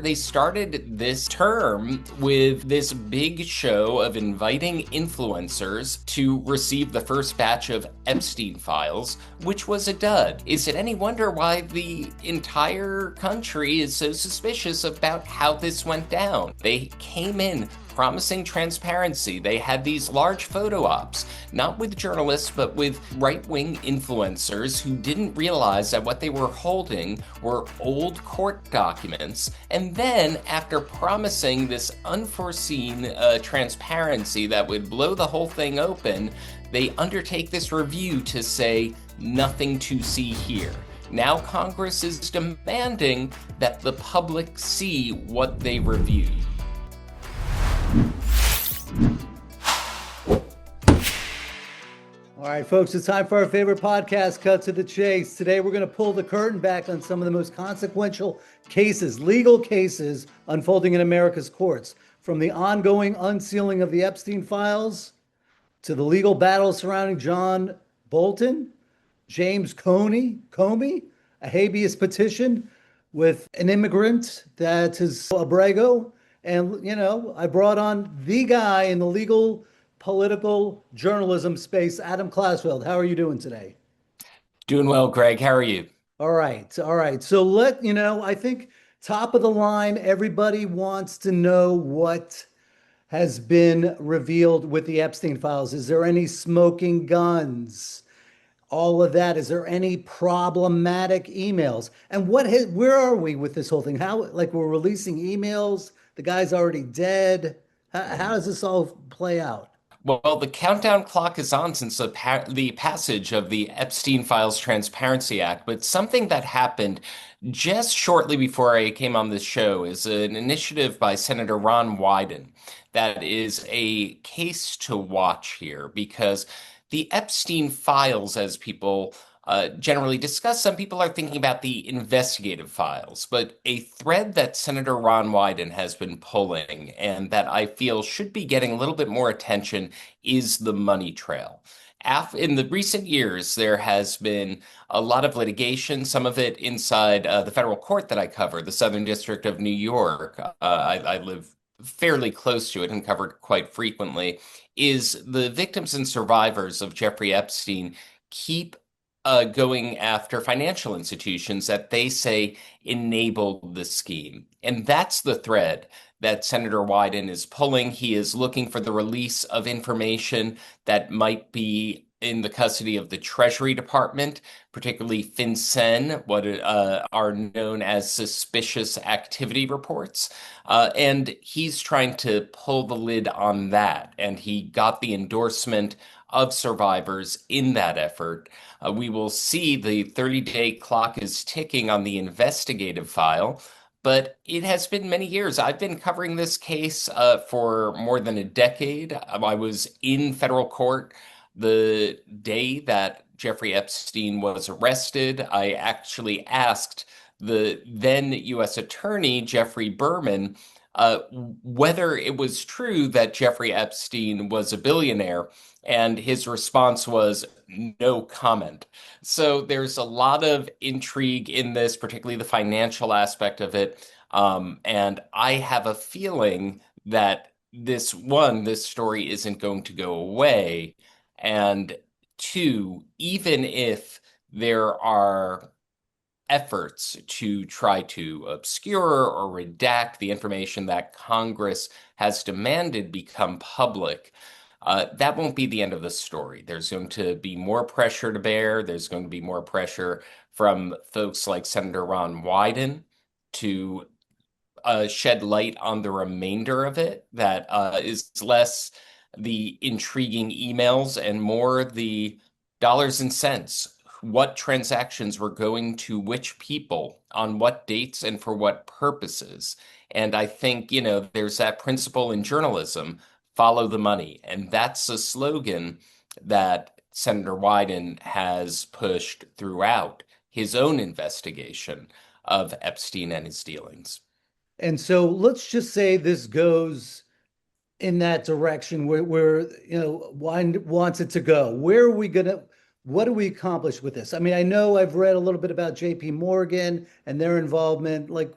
They started this term with this big show of inviting influencers to receive the first batch of Epstein files, which was a dud. Is it any wonder why the entire country is so suspicious about how this went down? They came in promising transparency. They had these large photo ops, not with journalists, but with right-wing influencers who didn't realize that what they were holding were old court documents. And then, after promising this unforeseen transparency that would blow the whole thing open, they undertake this review to say, nothing to see here. Now Congress is demanding that the public see what they reviewed. All right, folks, it's time for our favorite podcast, Cut to the Chase. Today, we're going to pull the curtain back on some of the most consequential cases, legal cases, unfolding in America's courts. From the ongoing unsealing of the Epstein files to the legal battle surrounding John Bolton, James Comey, a habeas petition with an immigrant that is Abrego. And, I brought on the guy in the legal political journalism space, Adam Klasfeld. How are you doing today? Doing well, Greg. How are you? All right. All right. So I think top of the line, everybody wants to know what has been revealed with the Epstein files. Is there any smoking guns? All of that. Is there any problematic emails? And where are we with this whole thing? How, like, we're releasing emails? The guy's already dead. How does this all play out? Well, the countdown clock is on since the passage of the Epstein Files Transparency Act, but something that happened just shortly before I came on this show is an initiative by Senator Ron Wyden that is a case to watch here because the Epstein files, as people generally discuss, some people are thinking about the investigative files, but a thread that Senator Ron Wyden has been pulling and that I feel should be getting a little bit more attention is the money trail. In the recent years, there has been a lot of litigation, some of it inside the federal court that I cover, the Southern District of New York. I live fairly close to it and cover it quite frequently, is the victims and survivors of Jeffrey Epstein keep going after financial institutions that they say enabled the scheme. And that's the thread that Senator Wyden is pulling. He is looking for the release of information that might be in the custody of the Treasury Department, particularly FinCEN, what are known as suspicious activity reports. And he's trying to pull the lid on that. And he got the endorsement of survivors in that effort. We will see the 30-day clock is ticking on the investigative file, but it has been many years. I've been covering this case for more than a decade. I was in federal court the day that Jeffrey Epstein was arrested. I actually asked the then U.S. Attorney, Jeffrey Berman, whether it was true that Jeffrey Epstein was a billionaire, and his response was no comment. So there's a lot of intrigue in this, particularly the financial aspect of it. And I have a feeling that this story isn't going to go away. And two, even if there are efforts to try to obscure or redact the information that Congress has demanded become public, that won't be the end of the story. There's going to be more pressure to bear. There's going to be more pressure from folks like Senator Ron Wyden to shed light on the remainder of it that is less the intriguing emails and more the dollars and cents, what transactions were going to which people on what dates and for what purposes. And I think, there's that principle in journalism, follow the money. And that's a slogan that Senator Wyden has pushed throughout his own investigation of Epstein and his dealings. And so let's just say this goes in that direction where Wyden wants it to go. Where are we gonna? What do we accomplish with this? I mean, I know I've read a little bit about J.P. Morgan and their involvement. Like,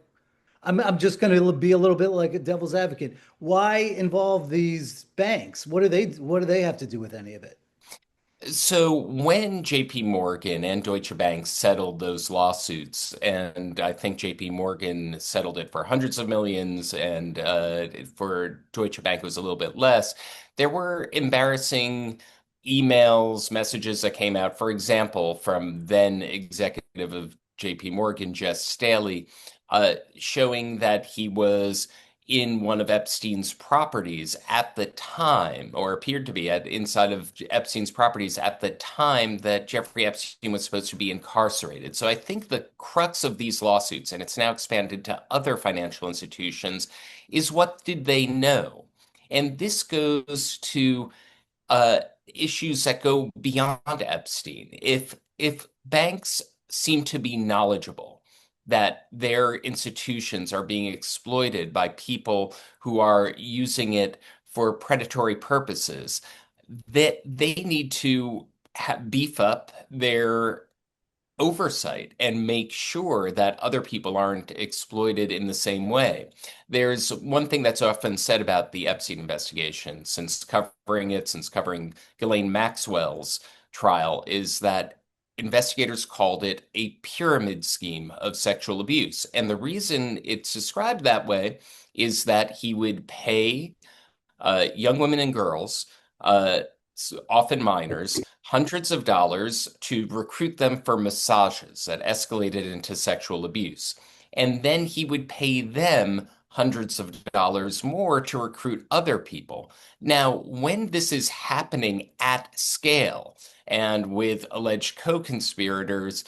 I'm just going to be a little bit like a devil's advocate. Why involve these banks? What do they have to do with any of it? So when JP Morgan and Deutsche Bank settled those lawsuits, and I think JP Morgan settled it for hundreds of millions, and for Deutsche Bank it was a little bit less, there were embarrassing emails, messages that came out, for example, from then executive of JP Morgan, Jess Staley, showing that he was in one of Epstein's properties at the time, or appeared to be at inside of Epstein's properties at the time that Jeffrey Epstein was supposed to be incarcerated. So I think the crux of these lawsuits, and it's now expanded to other financial institutions, is what did they know? And this goes to uh, issues that go beyond Epstein. If banks seem to be knowledgeable that their institutions are being exploited by people who are using it for predatory purposes, that they need to beef up their oversight and make sure that other people aren't exploited in the same way. There's one thing that's often said about the Epstein investigation, since covering Ghislaine Maxwell's trial, is that investigators called it a pyramid scheme of sexual abuse. And the reason it's described that way is that he would pay young women and girls, uh, often minors, hundreds of dollars to recruit them for massages that escalated into sexual abuse. And then he would pay them hundreds of dollars more to recruit other people. Now, when this is happening at scale and with alleged co-conspirators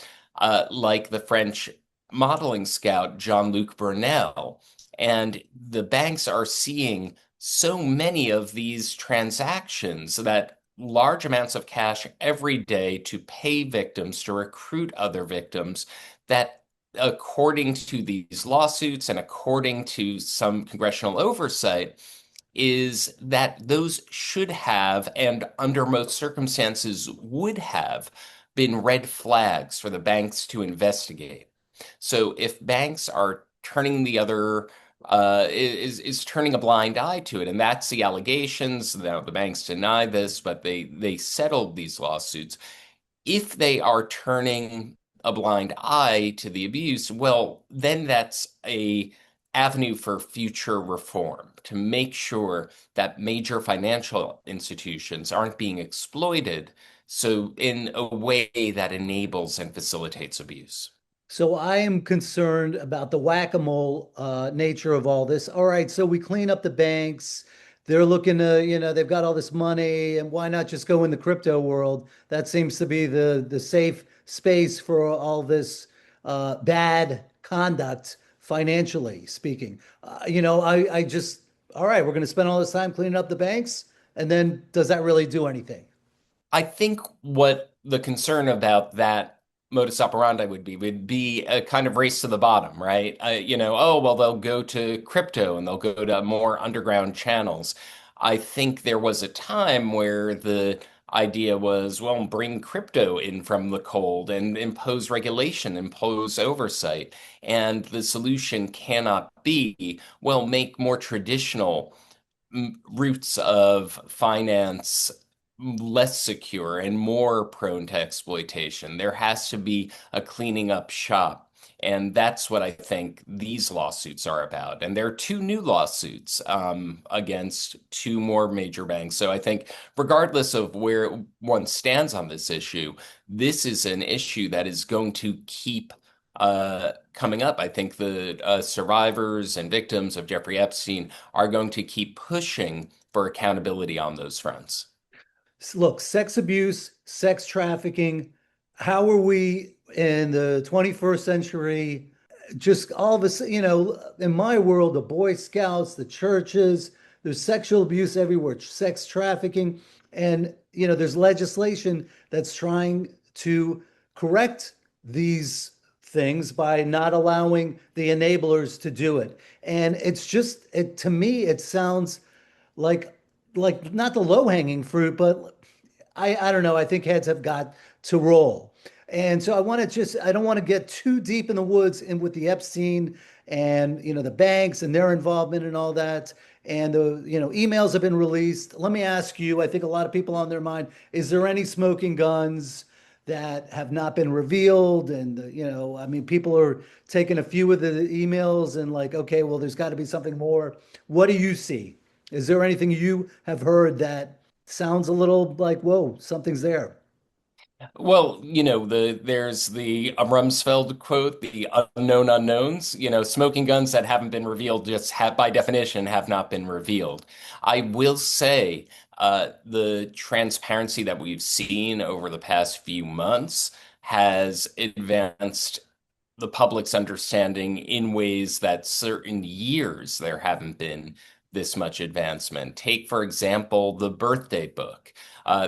like the French modeling scout Jean-Luc Brunel, and the banks are seeing so many of these transactions that large amounts of cash every day to pay victims, to recruit other victims, that according to these lawsuits and according to some congressional oversight, is that those should have, and under most circumstances would have, been red flags for the banks to investigate. So if banks are turning the other is turning a blind eye to it, and that's the allegations. Now the banks deny this, but they settled these lawsuits. If they are turning a blind eye to the abuse, well, then that's a avenue for future reform to make sure that major financial institutions aren't being exploited so in a way that enables and facilitates abuse. So I am concerned about the whack-a-mole nature of all this. All right, so we clean up the banks. They're looking to, they've got all this money, and why not just go in the crypto world? That seems to be the safe space for all this bad conduct, financially speaking. I just, all right, we're going to spend all this time cleaning up the banks, and then does that really do anything? I think what the concern about that modus operandi would be a kind of race to the bottom, right? Oh, well, they'll go to crypto and they'll go to more underground channels. I think there was a time where the idea was, well, bring crypto in from the cold and impose regulation, impose oversight. And the solution cannot be, well, make more traditional routes of finance less secure and more prone to exploitation. There has to be a cleaning up shop. And that's what I think these lawsuits are about. And there are two new lawsuits against two more major banks. So I think, regardless of where one stands on this issue, this is an issue that is going to keep coming up. I think the survivors and victims of Jeffrey Epstein are going to keep pushing for accountability on those fronts. Look, sex abuse, sex trafficking, how are we in the 21st century? Just all of us, in my world, the Boy Scouts, the churches, there's sexual abuse everywhere, sex trafficking, and there's legislation that's trying to correct these things by not allowing the enablers to do it. And it's just, to me, it sounds like not the low-hanging fruit, but I don't know. I think heads have got to roll. And so I don't want to get too deep in the woods and with the Epstein and the banks and their involvement and all that. And the emails have been released. Let me ask you, I think a lot of people on their mind, is there any smoking guns that have not been revealed? And I mean, people are taking a few of the emails and like, okay, well, there's got to be something more. What do you see? Is there anything you have heard that sounds a little like, whoa, something's there? Well, there's the Rumsfeld quote, the unknown unknowns. Smoking guns that haven't been revealed just have, by definition, have not been revealed. I will say, the transparency that we've seen over the past few months has advanced the public's understanding in ways that certain years there haven't been this much advancement. Take, for example, the birthday book.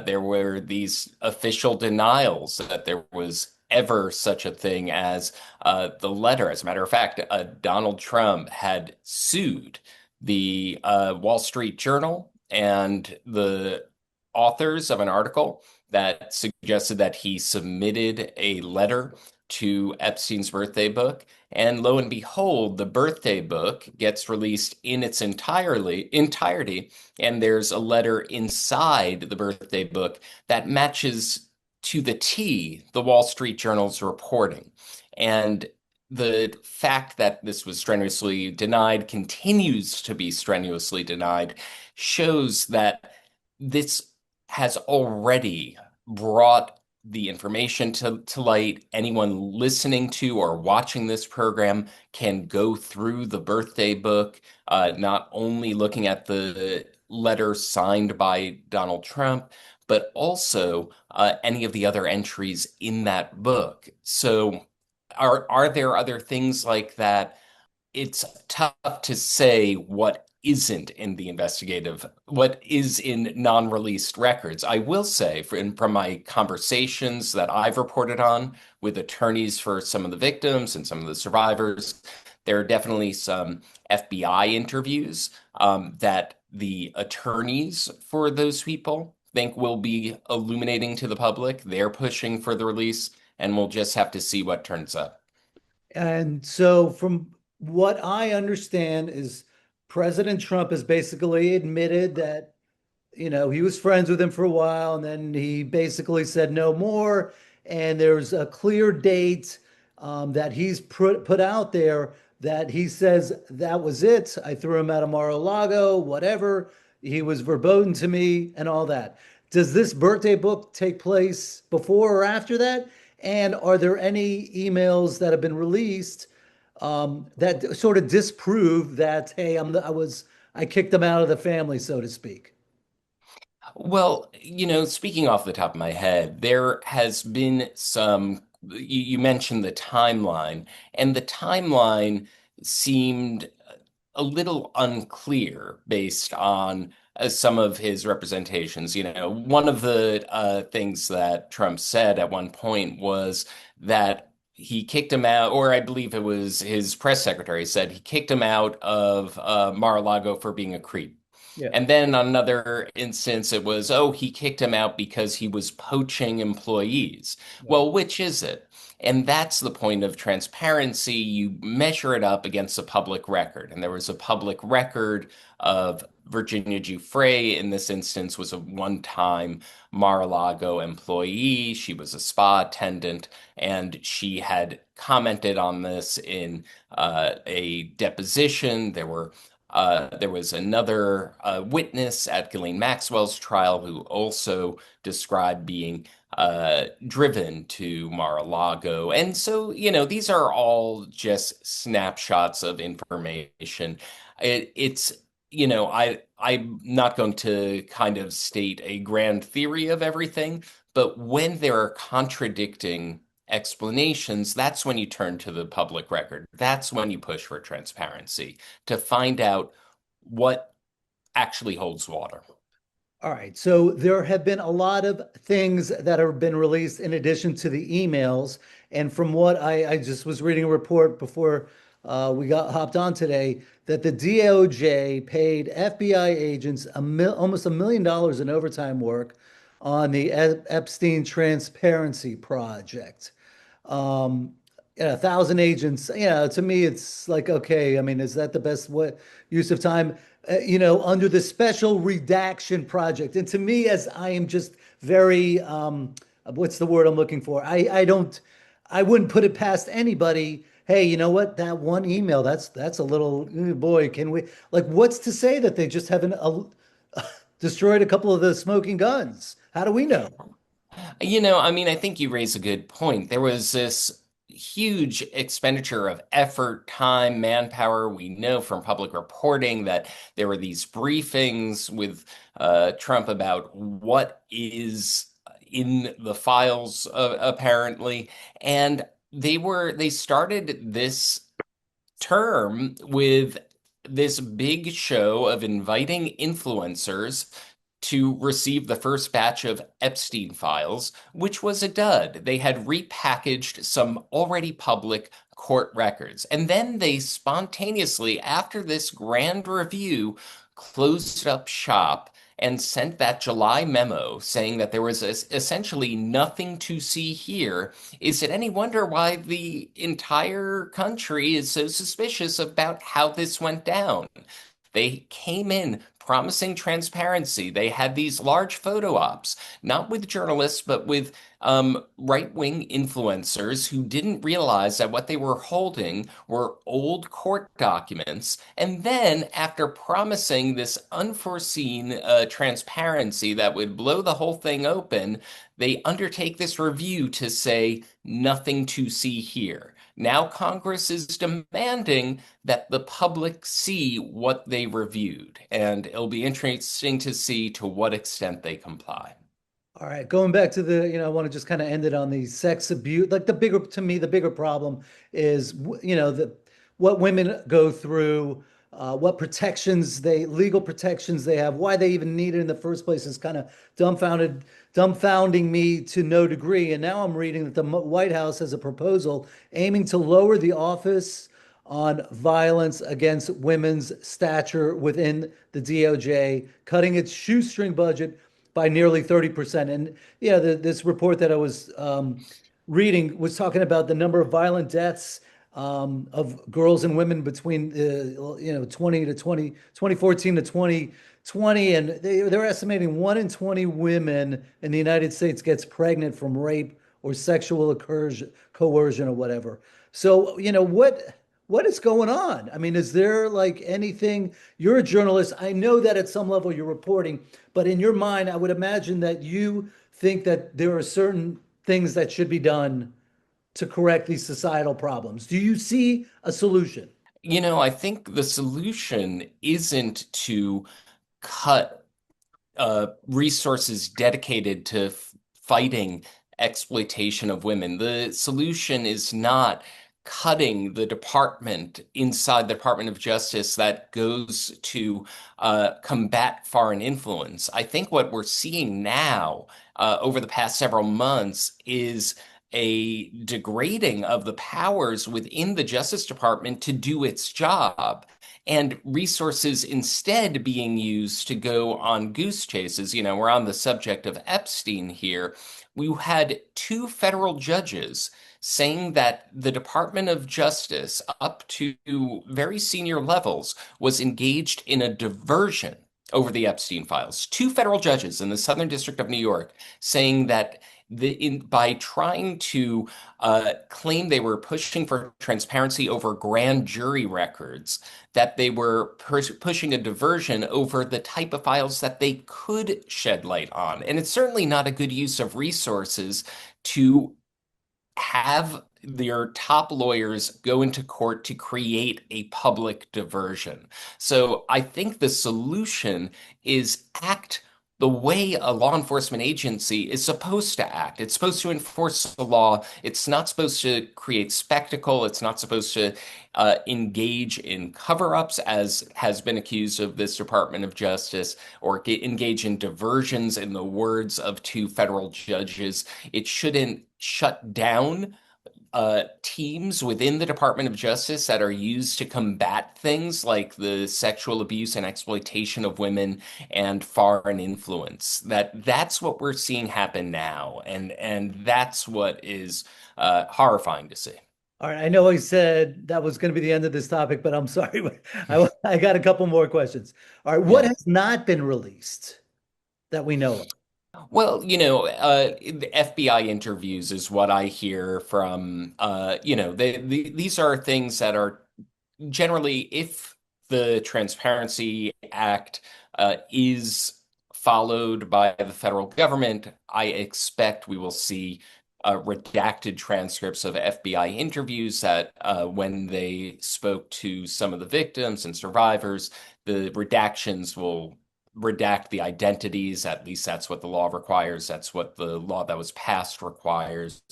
There were these official denials that there was ever such a thing as the letter. As a matter of fact, Donald Trump had sued the Wall Street Journal and the authors of an article that suggested that he submitted a letter to Epstein's birthday book. And lo and behold, the birthday book gets released in its entirety, and there's a letter inside the birthday book that matches to the T the Wall Street Journal's reporting. And the fact that this was strenuously denied, continues to be strenuously denied, shows that this has already brought the information to light. Anyone listening to or watching this program can go through the birthday book, not only looking at the letter signed by Donald Trump, but also any of the other entries in that book. So, are there other things like that? It's tough to say what isn't in the investigative, what is in non-released records. I will say, from my conversations that I've reported on with attorneys for some of the victims and some of the survivors, there are definitely some FBI interviews that the attorneys for those people think will be illuminating to the public. They're pushing for the release, and we'll just have to see what turns up. And so, from what I understand, is President Trump has basically admitted that he was friends with him for a while, and then he basically said no more. And there's a clear date that he's put out there that he says that was it. I threw him out of Mar-a-Lago, whatever. He was verboten to me and all that. Does this birthday book take place before or after that? And are there any emails that have been released that sort of disprove that, hey, I kicked them out of the family, so to speak? Well, speaking off the top of my head, there has been you mentioned the timeline, and the timeline seemed a little unclear based on some of his representations. One of the things that Trump said at one point was that he kicked him out, or I believe it was his press secretary said he kicked him out of Mar-a-Lago for being a creep. Yeah. And then on another instance, it was, oh, he kicked him out because he was poaching employees. Right. Well, which is it? And that's the point of transparency. You measure it up against a public record. And there was a public record of Virginia Giuffre, in this instance, was a one-time Mar-a-Lago employee. She was a spa attendant, and she had commented on this in a deposition. There was another witness at Ghislaine Maxwell's trial who also described being driven to Mar-a-Lago. And so, these are all just snapshots of information. It's, I'm not going to kind of state a grand theory of everything, but when there are contradicting explanations, that's when you turn to the public record. That's when you push for transparency to find out what actually holds water. All right. So there have been a lot of things that have been released in addition to the emails. And from what I just was reading a report before we got hopped on today, that the DOJ paid FBI agents almost $1 million in overtime work on the Epstein Transparency Project. Um, Yeah, 1,000 agents. Yeah, to me, it's like, okay, I mean, is that the best what use of time? Under the special redaction project. And to me, as I am just very, what's the word I'm looking for? I wouldn't put it past anybody. Hey, you know what? That one email, that's a little, boy, can we, like, what's to say that they just haven't destroyed a couple of the smoking guns? How do we know? I mean, I think you raise a good point. There was this huge expenditure of effort, time, manpower. We know from public reporting that there were these briefings with Trump about what is in the files, apparently. And they started this term with this big show of inviting influencers to receive the first batch of Epstein files, which was a dud. They had repackaged some already public court records. And then they spontaneously, after this grand review, closed up shop and sent that July memo saying that there was essentially nothing to see here. Is it any wonder why the entire country is so suspicious about how this went down? They came in promising transparency. They had these large photo ops, not with journalists, but with right-wing influencers who didn't realize that what they were holding were old court documents. And then, after promising this unforeseen transparency that would blow the whole thing open, they undertake this review to say nothing to see here. Now Congress is demanding that the public see what they reviewed, and it'll be interesting to see to what extent they comply. All right, going back to I want to just kind of end it on the sex abuse. Like to me, the bigger problem is, what women go through, what legal protections they have, why they even need it in the first place is kind of dumbfounding me to no degree. And now I'm reading that the White House has a proposal aiming to lower the Office on Violence Against Women's stature within the DOJ, cutting its shoestring budget by nearly 30%. And yeah, this report that I was reading was talking about the number of violent deaths of girls and women between 20 to 20, 2014 to 2020. And they're estimating 1 in 20 women in the United States gets pregnant from rape or sexual coercion or whatever. So, what is going on? I mean, is there like anything? You're a journalist. I know that at some level you're reporting, but in your mind, I would imagine that you think that there are certain things that should be done to correct these societal problems. Do you see a solution? I think the solution isn't to cut resources dedicated to fighting exploitation of women. The solution is not cutting the department inside the Department of Justice that goes to combat foreign influence. I think what we're seeing now over the past several months is a degrading of the powers within the Justice Department to do its job, and resources instead being used to go on goose chases. We're on the subject of Epstein here. We had two federal judges saying that the Department of Justice, up to very senior levels, was engaged in a diversion over the Epstein files. Two federal judges in the Southern District of New York saying that by trying to claim they were pushing for transparency over grand jury records, that they were pushing a diversion over the type of files that they could shed light on. And it's certainly not a good use of resources to have their top lawyers go into court to create a public diversion. So I think the solution is act the way a law enforcement agency is supposed to act. It's supposed to enforce the law. It's not supposed to create spectacle. It's not supposed to engage in cover-ups, as has been accused of this Department of Justice, or engage in diversions, in the words of two federal judges. It shouldn't shut down teams within the Department of Justice that are used to combat things like the sexual abuse and exploitation of women and foreign influence. That's what we're seeing happen now, and that's what is horrifying to see. All right, I know I said that was going to be the end of this topic, but I'm sorry. I got a couple more questions. All right, what Yeah. has not been released that we know of? Well, the FBI interviews is what I hear from, these are things that are generally, if the Transparency Act is followed by the federal government, I expect we will see redacted transcripts of FBI interviews that when they spoke to some of the victims and survivors, the redactions will redact the identities. At least that's what the law requires. That's what the law that was passed requires.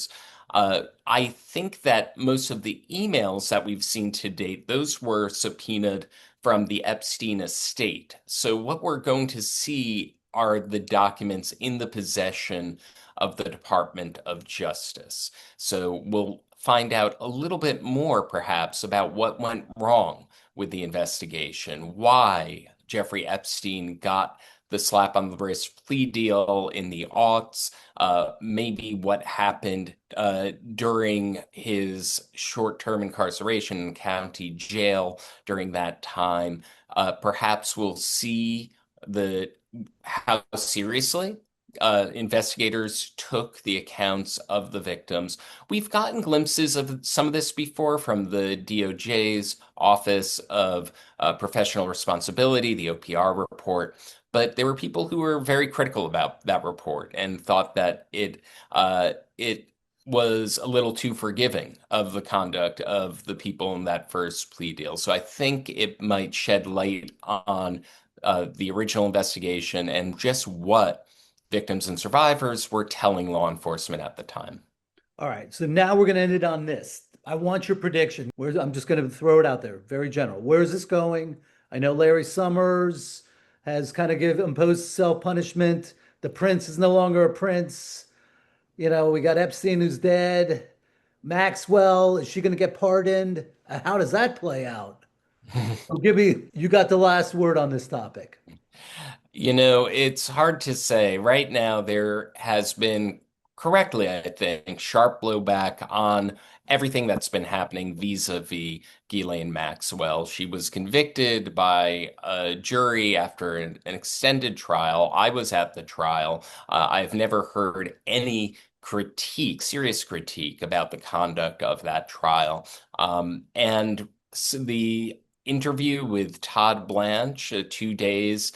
I think that most of the emails that we've seen to date, those were subpoenaed from the Epstein estate. So what we're going to see are the documents in the possession of the Department of Justice. So we'll find out a little bit more, perhaps, about what went wrong with the investigation, why Jeffrey Epstein got the slap on the wrist plea deal in the aughts, maybe what happened during his short-term incarceration in county jail during that time. Perhaps we'll see the how seriously investigators took the accounts of the victims. We've gotten glimpses of some of this before from the DOJ's Office of Professional Responsibility, the OPR report. But there were people who were very critical about that report and thought that it was a little too forgiving of the conduct of the people in that first plea deal. So I think it might shed light on the original investigation and just what victims and survivors were telling law enforcement at the time. All right, so now we're going to end it on this. I want your prediction. I'm just going to throw it out there, very general. Where is this going? I know Larry Summers has kind of imposed self-punishment. The prince is no longer a prince. We got Epstein who's dead. Maxwell, is she going to get pardoned? How does that play out? So you got the last word on this topic. It's hard to say. Right now, there has been, correctly, I think, sharp blowback on everything that's been happening vis-a-vis Ghislaine Maxwell. She was convicted by a jury after an extended trial. I was at the trial. I've never heard any serious critique about the conduct of that trial. And so the interview with Todd Blanche, 2 days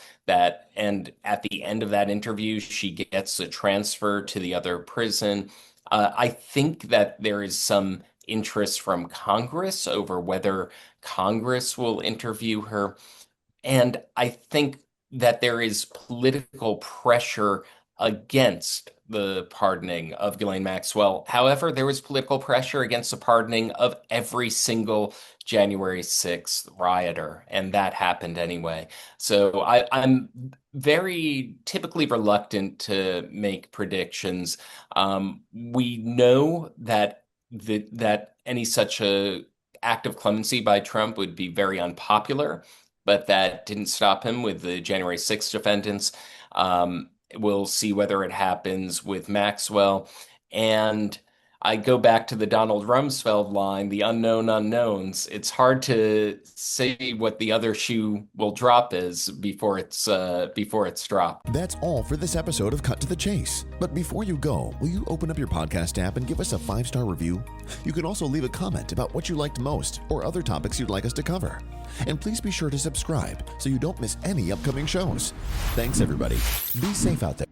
and at the end of that interview, she gets a transfer to the other prison. I think that there is some interest from Congress over whether Congress will interview her. And I think that there is political pressure against the pardoning of Ghislaine Maxwell. However, there was political pressure against the pardoning of every single January 6th rioter, and that happened anyway. So I'm very typically reluctant to make predictions. We know that any such a act of clemency by Trump would be very unpopular, but that didn't stop him with the January 6th defendants. We'll see whether it happens with Maxwell. And I go back to the Donald Rumsfeld line, the unknown unknowns. It's hard to say what the other shoe will drop is before it's dropped. That's all for this episode of Cut to the Chase. But before you go, will you open up your podcast app and give us a 5-star review? You can also leave a comment about what you liked most or other topics you'd like us to cover. And please be sure to subscribe so you don't miss any upcoming shows. Thanks, everybody. Be safe out there.